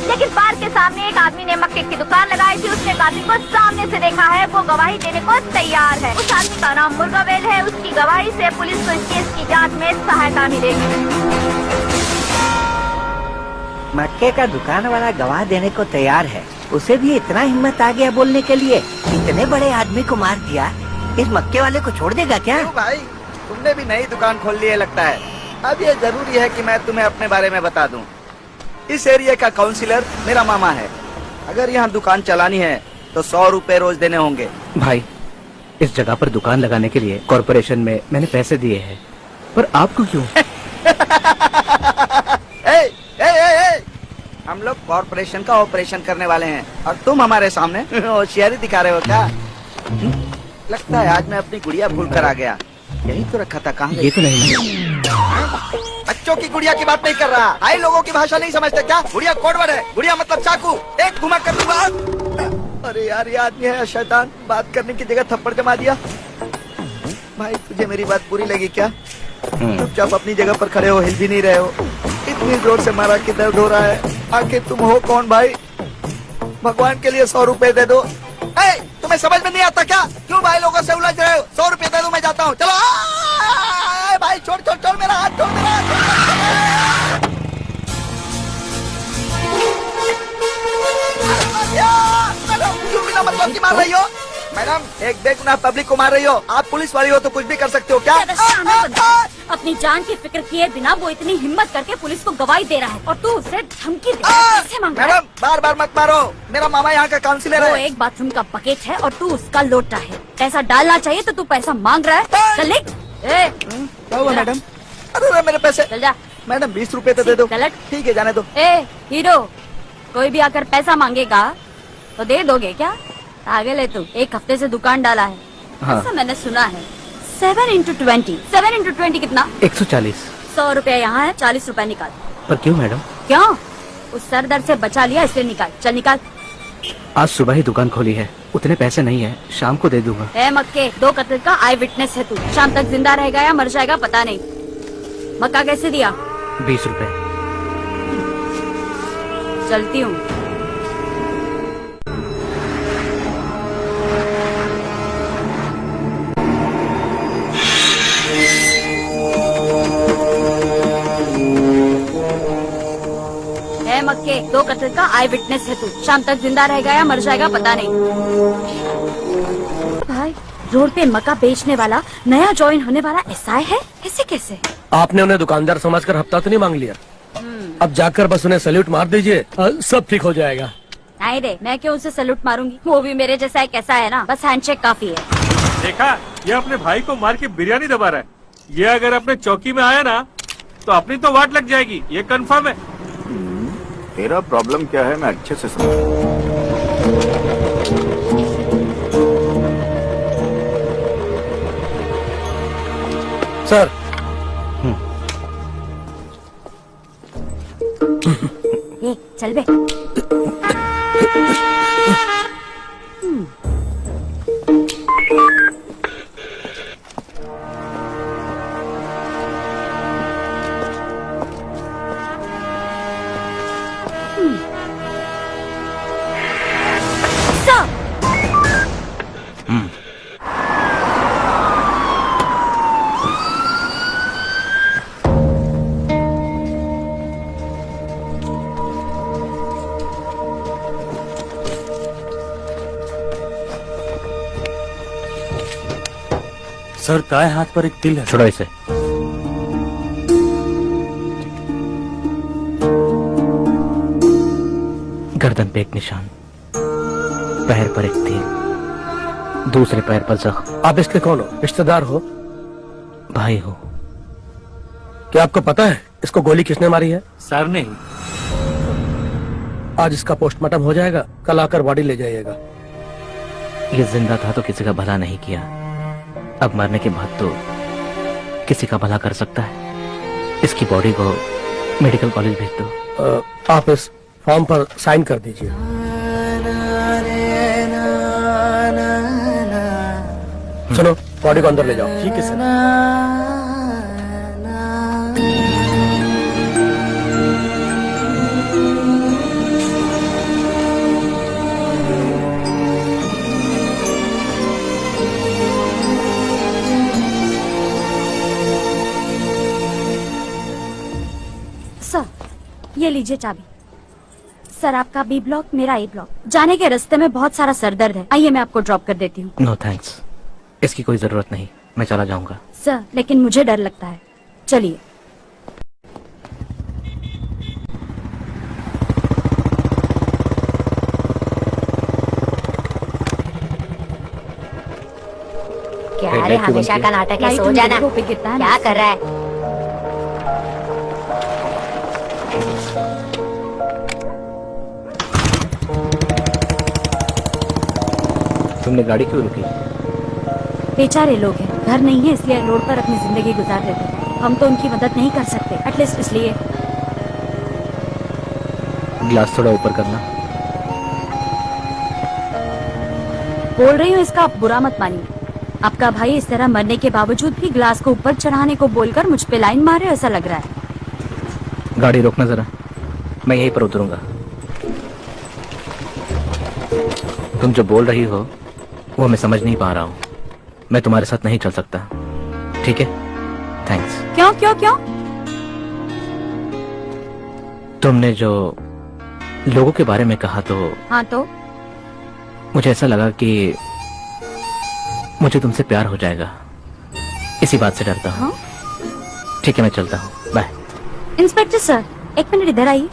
लेकिन बार के सामने एक आदमी ने मक्के की दुकान लगाई थी। उसने कातिल को सामने से देखा है, वो गवाही देने को तैयार है। उस आदमी का नाम मुर्गावेल है। उसकी गवाही से पुलिस को इस केस की जांच में सहायता मिलेगी। मक्के का दुकान वाला गवाह देने को तैयार है। उसे भी इतना हिम्मत आ गया बोलने के लिए। इतने बड़े आदमी को मार दिया, इस मक्के वाले को छोड़ देगा क्या? भाई तुमने भी नई दुकान खोल ली है लगता है। अब ये जरूरी है कि मैं तुम्हें अपने बारे में बता दूं। इस एरिया का काउंसिलर मेरा मामा है। अगर यहाँ दुकान चलानी है तो 100 रुपए रोज देने होंगे। भाई इस जगह पर दुकान लगाने के लिए कॉर्पोरेशन में मैंने पैसे दिए हैं, पर आपको क्यों? हम लोग कॉर्पोरेशन का ऑपरेशन करने वाले हैं और तुम हमारे सामने होशियारी दिखा रहे हो क्या? लगता है आज मैं अपनी गुड़िया भूल कर आ गया। यही तो रखा था। कहाँ ये तो नहीं। बच्चों की गुड़िया की बात नहीं कर रहा। आई लोगों की भाषा नहीं समझते क्या? गुड़िया कोड वर्ड है। गुड़िया मतलब चाकू। एक घुमा कर दूंगा। अरे यार ये आदमी है शैतान, बात करने की जगह थप्पड़ जमा दिया। भाई तुझे मेरी बात पूरी लगी क्या? चुपचाप अपनी जगह पर खड़े हो, हिल भी नहीं रहे हो। इतनी जोर से मारा कि दर्द हो रहा है। आखिर तुम हो कौन भाई? भगवान के लिए 100 रुपए दे दो। तुम्हें समझ में नहीं आता क्या? क्यों भाई लोगों से उलझ रहे हो? 100 रुपए दे दो, मैं जाता हूँ। चलो भाई छोड़ छोड़ छोड़ मेरा हाथ, छोड़ मेरा हाथ। क्यों बिना मतलब की मार रही हो? मैडम एक बेगुनाह पब्लिक को मार रही हो। आप पुलिस वाली हो तो कुछ भी कर सकते हो क्या? अपनी जान की फिक्र किए बिना वो इतनी हिम्मत करके पुलिस को गवाही दे रहा है और तू उसे धमकी दे रहा है। पैसे मांग रहा है। मैडम बार बार मत मारो। मेरा मामा यहाँ का काउंसिलर है। वो एक बाथरूम का बकेट है और तू उसका लोटा है। पैसा डालना चाहिए तो तू पैसा मांग रहा है। चल लिख। क्या हुआ मैडम? अरे मेरे पैसे। चल जा। मैडम 20 रुपए तो दे दो। ठीक है जाने दो। हीरो, कोई भी आकर पैसा मांगेगा तो दे दोगे क्या? आगे ले तू। एक हफ्ते से दुकान डाला है। हाँ। ऐसा मैंने सुना है। 7 into 20। 7 into 20 कितना? 140। 100 रुपया यहाँ है, 40 रुपया निकाल। पर क्यों मैडम? क्यों? उस सर दर्द से बचा लिया इसलिए निकाल। चल निकाल। आज सुबह ही दुकान खोली है, उतने पैसे नहीं है, शाम को दे दूंगा। मक्के 2 कत्ल का आई विटनेस है तू। शाम तक जिंदा रहेगा या मर जाएगा पता नहीं। मक्का कैसे दिया? 20 रुपए। चलती हूँ। मक्के 2 कत्ल का आई विटनेस है तू। शाम तक जिंदा रहेगा या मर जाएगा पता नहीं। भाई रोड पे मक्का बेचने वाला नया ज्वाइन होने वाला एसआई है। ऐसे कैसे? आपने उन्हें दुकानदार समझकर हफ्ता तो नहीं मांग लिया? अब जाकर बस उन्हें सैल्यूट मार दीजिए, सब ठीक हो जाएगा। नहीं रे, मैं क्यों उसे सैल्यूट मारूंगी? वो भी मेरे जैसा एक ऐसा है ना, बस हैंडशेक काफी है। देखा, ये अपने भाई को मार के बिरयानी दबा रहा है। ये अगर अपने चौकी में आया ना तो अपनी तो वाट लग जाएगी, ये कंफर्म है। तेरा प्रॉब्लम क्या है मैं अच्छे से समझ। सर चल बे। सर दाएं हाथ पर एक तिल है। छोड़ो इसे। गर्दन पे एक निशान, पैर पर एक तिल, दूसरे पैर पर जख्म। आप इसके कौन हो? रिश्तेदार हो? भाई हो। क्या आपको पता है इसको गोली किसने मारी है? सर नहीं। आज इसका पोस्टमार्टम हो जाएगा, कल आकर बॉडी ले जाइएगा। ये जिंदा था तो किसी का भला नहीं किया, अब मरने के बाद तो किसी का भला कर सकता है। इसकी बॉडी को मेडिकल कॉलेज भेज दो। आप इस फॉर्म पर साइन कर दीजिए। चलो बॉडी को अंदर ले जाओ। ठीक है सर। ये लीजिए चाबी। सर आपका बी ब्लॉक, मेरा ए ब्लॉक। जाने के रास्ते में बहुत सारा सर दर्द है, आइए मैं आपको ड्रॉप कर देती हूँ। नो थैंक्स, इसकी कोई जरूरत नहीं, मैं चला जाऊंगा। सर लेकिन मुझे डर लगता है, चलिए। क्या रे, हमेशा का नाटक है, सो जाना। पे गिरता है क्या कर रहा है? तुमने गाड़ी क्यों रुकी? बेचारे लोग हैं, घर नहीं है इसलिए रोड पर अपनी जिंदगी गुजार लेते हैं। हम तो उनकी मदद नहीं कर सकते, एटलीस्ट इसलिए। ग्लास थोड़ा ऊपर करना। बोल रही हूँ इसका आप बुरा मत मानिए। आपका भाई इस तरह मरने के बावजूद भी ग्लास को ऊपर चढ़ाने को बोलकर मुझ पे लाइन मारे ऐसा लग रहा है। गाड़ी रोकना जरा, मैं यहीं पर उतरूंगा। तुम जो बोल रही हो वो मैं समझ नहीं पा रहा हूँ। मैं तुम्हारे साथ नहीं चल सकता, ठीक है? थैंक्स। क्यों क्यों क्यों? तुमने जो लोगों के बारे में कहा तो हाँ तो मुझे ऐसा लगा कि मुझे तुमसे प्यार हो जाएगा, इसी बात से डरता हूँ। ठीक है मैं चलता हूँ, बाय। इंस्पेक्टर सर एक मिनट इधर आइए।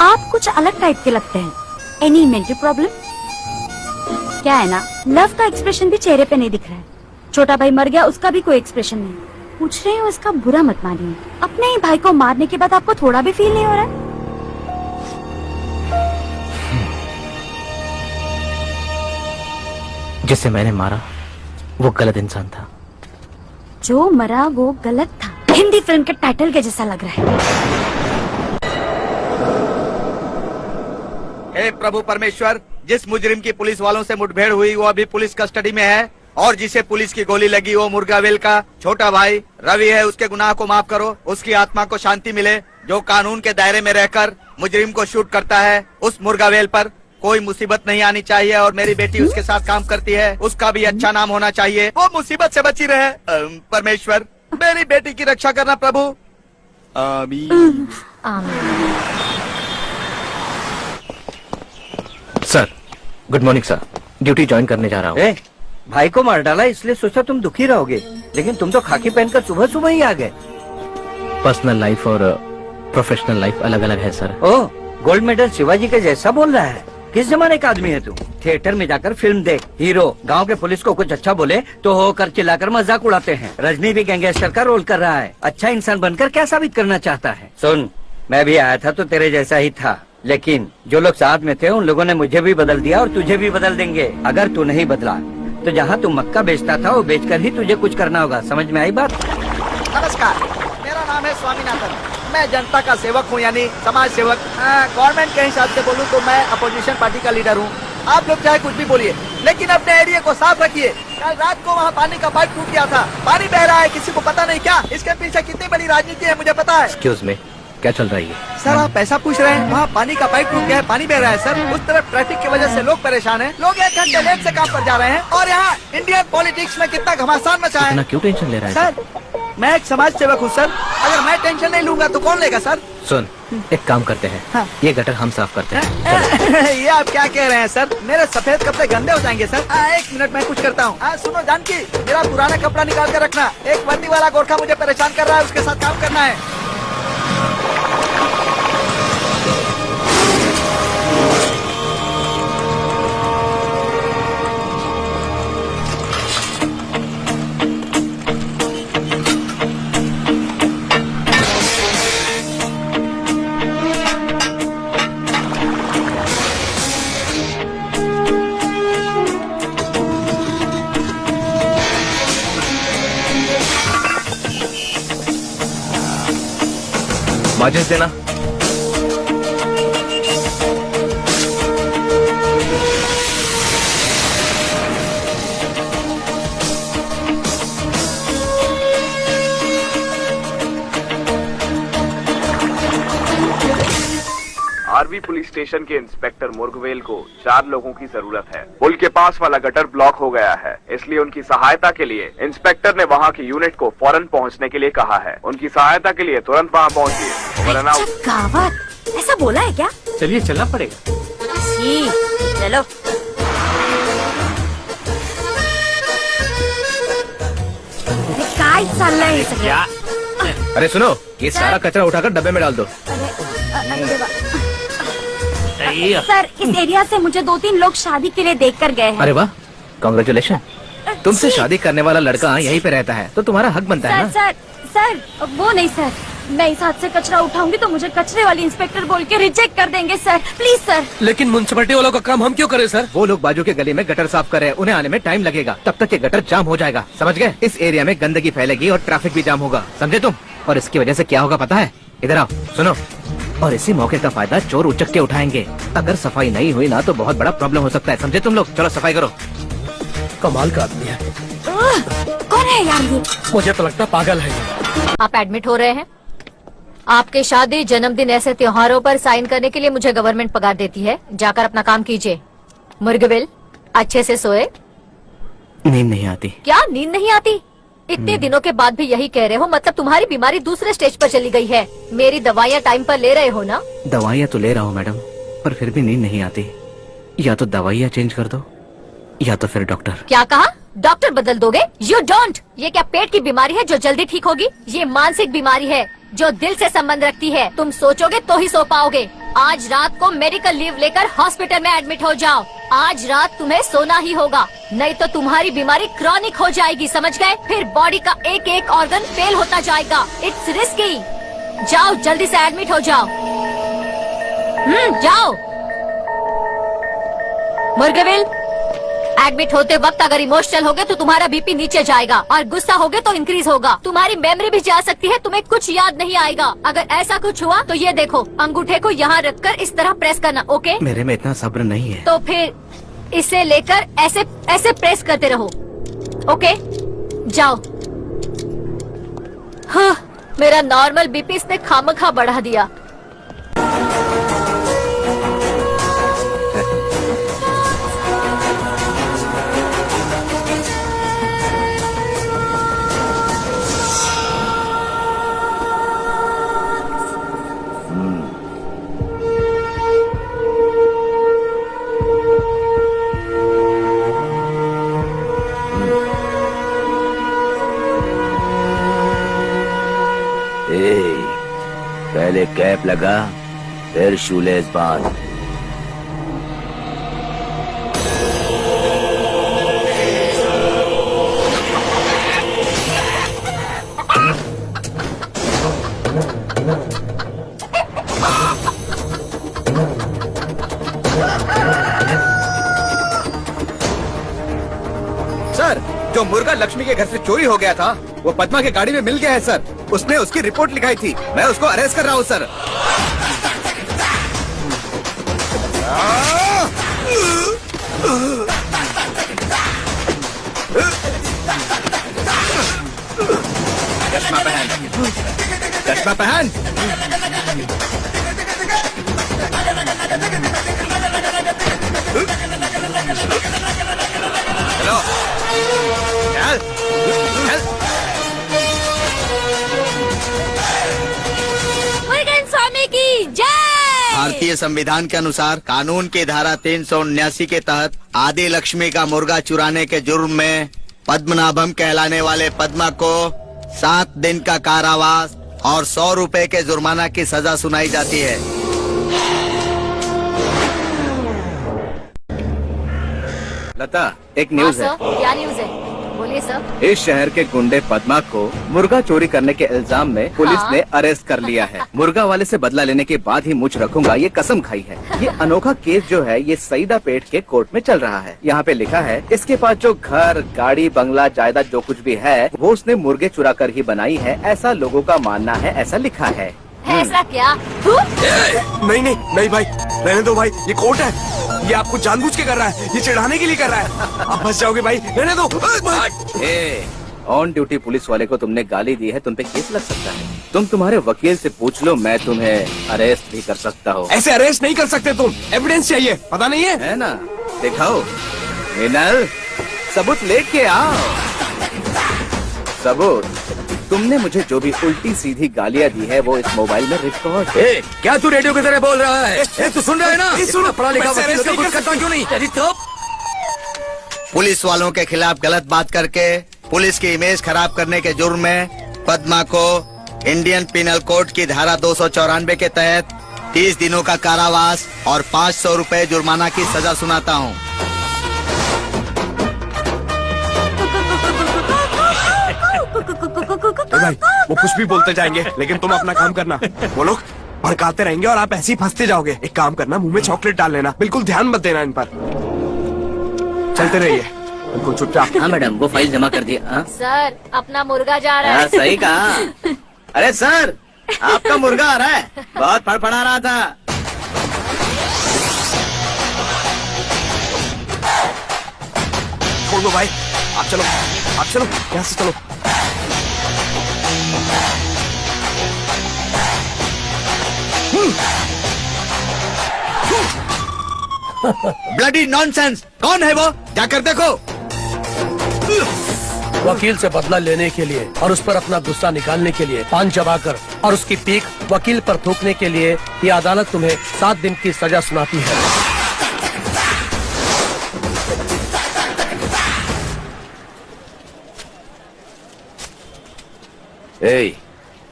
आप कुछ अलग टाइप के लगते हैं। Any mental problem? क्या है ना, लव का एक्सप्रेशन भी चेहरे पे नहीं दिख रहा है। छोटा भाई मर गया, उसका भी कोई एक्सप्रेशन नहीं। पूछ रही हूँ, इसका बुरा मत मानिए। अपने ही भाई को मारने के बाद आपको थोड़ा भी फील नहीं हो रहा है? जिसे मैंने मारा वो गलत इंसान था। जो मरा वो गलत था। हिंदी फिल्म के टाइटल के जैसा लग रहा है। हे प्रभु परमेश्वर, जिस मुजरिम की पुलिस वालों से मुठभेड़ हुई वो अभी पुलिस कस्टडी में है, और जिसे पुलिस की गोली लगी वो मुर्गावेल का छोटा भाई रवि है। उसके गुनाह को माफ करो, उसकी आत्मा को शांति मिले। जो कानून के दायरे में रहकर मुजरिम को शूट करता है, उस मुर्गावेल पर कोई मुसीबत नहीं आनी चाहिए। और मेरी बेटी उसके साथ काम करती है, उसका भी अच्छा नाम होना चाहिए, वो मुसीबत से बची रहे। परमेश्वर मेरी बेटी की रक्षा करना प्रभु, आमीन। Sir good morning sir, duty join करने जा रहा हूँ। भाई को मार डाला इसलिए सोचा तुम दुखी रहोगे, लेकिन तुम तो खाकी पहनकर सुबह सुबह ही आ गए। पर्सनल लाइफ और प्रोफेशनल लाइफ अलग अलग है सर। ओह, गोल्ड मेडल शिवाजी के जैसा बोल रहा है। किस जमाने का आदमी है तू? थिएटर में जाकर फिल्म देख, हीरो गांव के पुलिस को कुछ अच्छा बोले तो होकर चिल्लाकर मजाक उड़ाते हैं। रजनी भी गैंगस्टर का रोल कर रहा है। अच्छा इंसान बनकर क्या साबित करना चाहता है? सुन, मैं भी आया था तो तेरे जैसा ही था, लेकिन जो लोग साथ में थे उन लोगों ने मुझे भी बदल दिया और तुझे भी बदल देंगे। अगर तू नहीं बदला तो जहाँ तू मक्का बेचता था वो बेचकर ही तुझे कुछ करना होगा। समझ में आई बात? नमस्कार, मेरा नाम है स्वामीनाथन। मैं जनता का सेवक हूँ, यानी समाज सेवक। गवर्नमेंट के हिसाब से बोलूँ तो मैं अपोजिशन पार्टी का लीडर हूँ। आप लोग चाहे कुछ भी बोलिए, लेकिन अपने एरिया को साफ रखिए। कल रात को वहाँ पानी का पाइप टूट गया था, पानी बह रहा है, किसी को पता नहीं क्या। इसके पीछे कितनी बड़ी राजनीति है मुझे पता है। एक्सक्यूज मी, क्या चल रही है? सर आप पैसा पूछ रहे हैं, वहाँ पानी का पाइप टूट गया है, पानी बह रहा है सर। उस तरफ ट्रैफिक की वजह से लोग परेशान हैं। लोग 1 घंटे लेट से काम पर जा रहे हैं, और यहाँ इंडियन पॉलिटिक्स में कितना घमासान मचा है। इतना क्यों टेंशन ले रहा है? सर मैं एक समाज सेवक हूँ सर, अगर मैं टेंशन नहीं लूंगा तो कौन लेगा सर? सुन, एक काम करते हैं, हाँ। ये गटर हम साफ करते हैं। ये आप क्या कह रहे हैं सर? मेरे सफेद कपड़े गंदे हो जाएंगे सर। 1 मिनट मैं कुछ करता हूँ। सुनो जानकी, मेरा पुराना कपड़ा निकाल कर रखना। एक वर्दी वाला गोरखा मुझे परेशान कर रहा है, उसके साथ काम करना है। माचिस देना। आरवी पुलिस स्टेशन के इंस्पेक्टर मुर्गवेल को 4 लोगों की जरूरत है। पुल के पास वाला गटर ब्लॉक हो गया है, इसलिए उनकी सहायता के लिए इंस्पेक्टर ने वहाँ की यूनिट को फौरन पहुँचने के लिए कहा है। उनकी सहायता के लिए तुरंत वहाँ पहुँचिए। Over and out. गावत ऐसा बोला है क्या? चलिए चलना पड़ेगा। जी चलो। काय चाललंय हे सगळं? अरे सुनो, ये सारा कचरा उठाकर डब्बे में डाल दो। अरे देवा। सर, इस एरिया से मुझे 2-3 लोग शादी के लिए देख कर गए हैं। अरे वाह, कांग्रेचुलेशन। तुमसे शादी करने वाला लड़का यहीं पे रहता है, तो तुम्हारा हक बनता है ना? सर, वो नहीं सर। मैं इस हाथ से कचरा उठाऊंगी तो मुझे कचरे वाली इंस्पेक्टर बोल के रिजेक्ट कर देंगे सर। Please sir. लेकिन म्युनिसिपैलिटी वालों का काम हम क्यों करें सर? वो लोग बाजू के गली में गटर साफ कर रहे हैं, उन्हें आने में टाइम लगेगा, तब तक ये गटर जाम हो जाएगा, समझ गए? इस एरिया में गंदगी फैलेगी और ट्रैफिक भी जाम होगा, समझे तुम? और इसकी वजह से क्या होगा पता है? इधर आओ, सुनो। और इसी मौके का फायदा चोर उचक के उठाएंगे। अगर सफाई नहीं हुई ना तो बहुत बड़ा प्रॉब्लम हो सकता है, समझे तुम लोग? चलो सफाई करो। कमाल का आदमी है। कौन है यार ये? मुझे तो लगता पागल है। आप एडमिट हो रहे हैं। आपके शादी, जन्मदिन ऐसे त्योहारों पर साइन करने के लिए मुझे गवर्नमेंट पगार देती है। जाकर अपना काम कीजिए। मुर्गवेल, अच्छे से सोए। नींद नहीं आती। क्या नींद नहीं आती? इतने दिनों के बाद भी यही कह रहे हो? मतलब तुम्हारी बीमारी दूसरे स्टेज पर चली गई है। मेरी दवाइयाँ टाइम पर ले रहे हो ना? दवाइयाँ तो ले रहा हूँ मैडम, पर फिर भी नींद नहीं आती। या तो दवाइयाँ चेंज कर दो या तो फिर डॉक्टर। क्या कहा? डॉक्टर बदल दोगे? You don't. ये क्या पेट की बीमारी है जो जल्दी ठीक होगी? ये मानसिक बीमारी है जो दिल से संबंध रखती है। तुम सोचोगे तो ही सो पाओगे। आज रात को मेडिकल लीव लेकर हॉस्पिटल में एडमिट हो जाओ। आज रात तुम्हें सोना ही होगा, नहीं तो तुम्हारी बीमारी क्रॉनिक हो जाएगी, समझ गए? फिर बॉडी का एक एक ऑर्गन फेल होता जाएगा। It's risky. जाओ जल्दी से एडमिट हो जाओ। जाओ। मुर्गवेल, एडमिट होते वक्त अगर इमोशनल होगे तो तुम्हारा बीपी नीचे जाएगा और गुस्सा होगे तो इंक्रीज होगा। तुम्हारी मेमोरी भी जा सकती है, तुम्हें कुछ याद नहीं आएगा। अगर ऐसा कुछ हुआ तो ये देखो, अंगूठे को यहाँ रखकर इस तरह प्रेस करना, ओके? मेरे में इतना सब्र नहीं है। तो फिर इसे लेकर ऐसे ऐसे प्रेस करते रहो, ओके? जाओ। हाँ, मेरा नॉर्मल बीपी इसने खामखा बढ़ा दिया। पहले कैप लगा, फिर शूलेस बांध। सर, जो मुर्गा लक्ष्मी के घर से चोरी हो गया था वो पद्मा के गाड़ी में मिल गया है सर। उसने उसकी रिपोर्ट लिखाई थी, मैं उसको अरेस्ट कर रहा हूँ सर। चश्मा पहन, चश्मा पहन। चलो, चल, चल। मुर्गन स्वामी की जय। भारतीय संविधान के अनुसार कानून की धारा 379 के तहत आदि लक्ष्मी का मुर्गा चुराने के जुर्म में पद्मनाभम कहलाने वाले पद्मा को 7 दिन का कारावास और 100 रुपए के जुर्माना की सजा सुनाई जाती है। लता, एक न्यूज है। क्या न्यूज है? बोलिए सर। इस शहर के गुंडे पद्मा को मुर्गा चोरी करने के इल्जाम में पुलिस ने अरेस्ट कर लिया है। मुर्गा वाले से बदला लेने के बाद ही मुझ रखूंगा, ये कसम खाई है। ये अनोखा केस जो है ये सईदा पेट के कोर्ट में चल रहा है। यहाँ पे लिखा है इसके पास जो घर, गाड़ी, बंगला, जायदाद जो कुछ भी है वो उसने मुर्गे चुरा कर ही बनाई है, ऐसा लोगों का मानना है, ऐसा लिखा है। ऐसा क्या? नहीं नहीं नहीं भाई, रहने दो भाई, ये कोर्ट है। ये आपको जानबूझ के कर रहा है, ये चिढ़ाने के लिए कर रहा है। आप फंस जाओगे भाई, रहने दो। ऑन ड्यूटी पुलिस वाले को तुमने गाली दी है, तुम पे केस लग सकता है। तुम तुम्हारे वकील से पूछ लो, मैं तुम्हें अरेस्ट भी कर सकता हूँ। ऐसे अरेस्ट नहीं कर सकते तुम, एविडेंस चाहिए, पता नहीं है ना? दिखाओ मीनल, सबूत लेके आओ। सबूत? तुमने मुझे जो भी उल्टी सीधी गालियाँ दी है वो इस मोबाइल में रिकॉर्ड है। क्या तू रेडियो की तरह बोल रहा है? तू सुन रहा है ना? सुन, पढ़ा लिखा वैसे वकील arrest का नहीं कुछ कर करता क्यों नहीं? तेरी तो पुलिस वालों के खिलाफ गलत बात करके पुलिस की इमेज खराब करने के जुर्म में पद्मा को इंडियन पिनल कोड की धारा 294 के तहत 30 दिनों का कारावास और 500 रुपए जुर्माना की सजा सुनाता हूँ। भाई वो कुछ भी बोलते जाएंगे, लेकिन तुम अपना काम करना। वो लोग भड़काते रहेंगे और आप ऐसे ही फंसते जाओगे। एक काम करना, मुंह में चॉकलेट डाल लेना, बिल्कुल ध्यान मत देना इन पर। चलते रहिए, बिल्कुल चुपचाप। हाँ मैडम, वो फाइल जमा कर दिया। सर अपना मुर्गा जा रहा है। सही कहा। अरे सर, आपका मुर्गा आ रहा है, बहुत फड़फड़ा रहा था। छोड़ दो भाई, आप चलो, आप चलो, यहाँ से चलो। ब्लडी नॉनसेंस, कौन है वो? जाकर देखो। वकील से बदला लेने के लिए और उस पर अपना गुस्सा निकालने के लिए पान चबाकर और उसकी पीक वकील पर थूकने के लिए ये अदालत तुम्हें 7 दिन की सजा सुनाती है।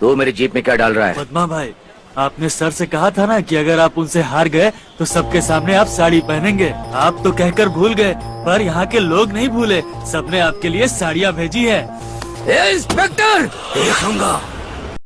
तू मेरी जीप में क्या डाल रहा है? पद्मा भाई, आपने सर से कहा था ना कि अगर आप उनसे हार गए तो सबके सामने आप साड़ी पहनेंगे। आप तो कहकर भूल गए, पर यहाँ के लोग नहीं भूले। सबने आपके लिए साड़ियाँ भेजी है। इंस्पेक्टर, देखूंगा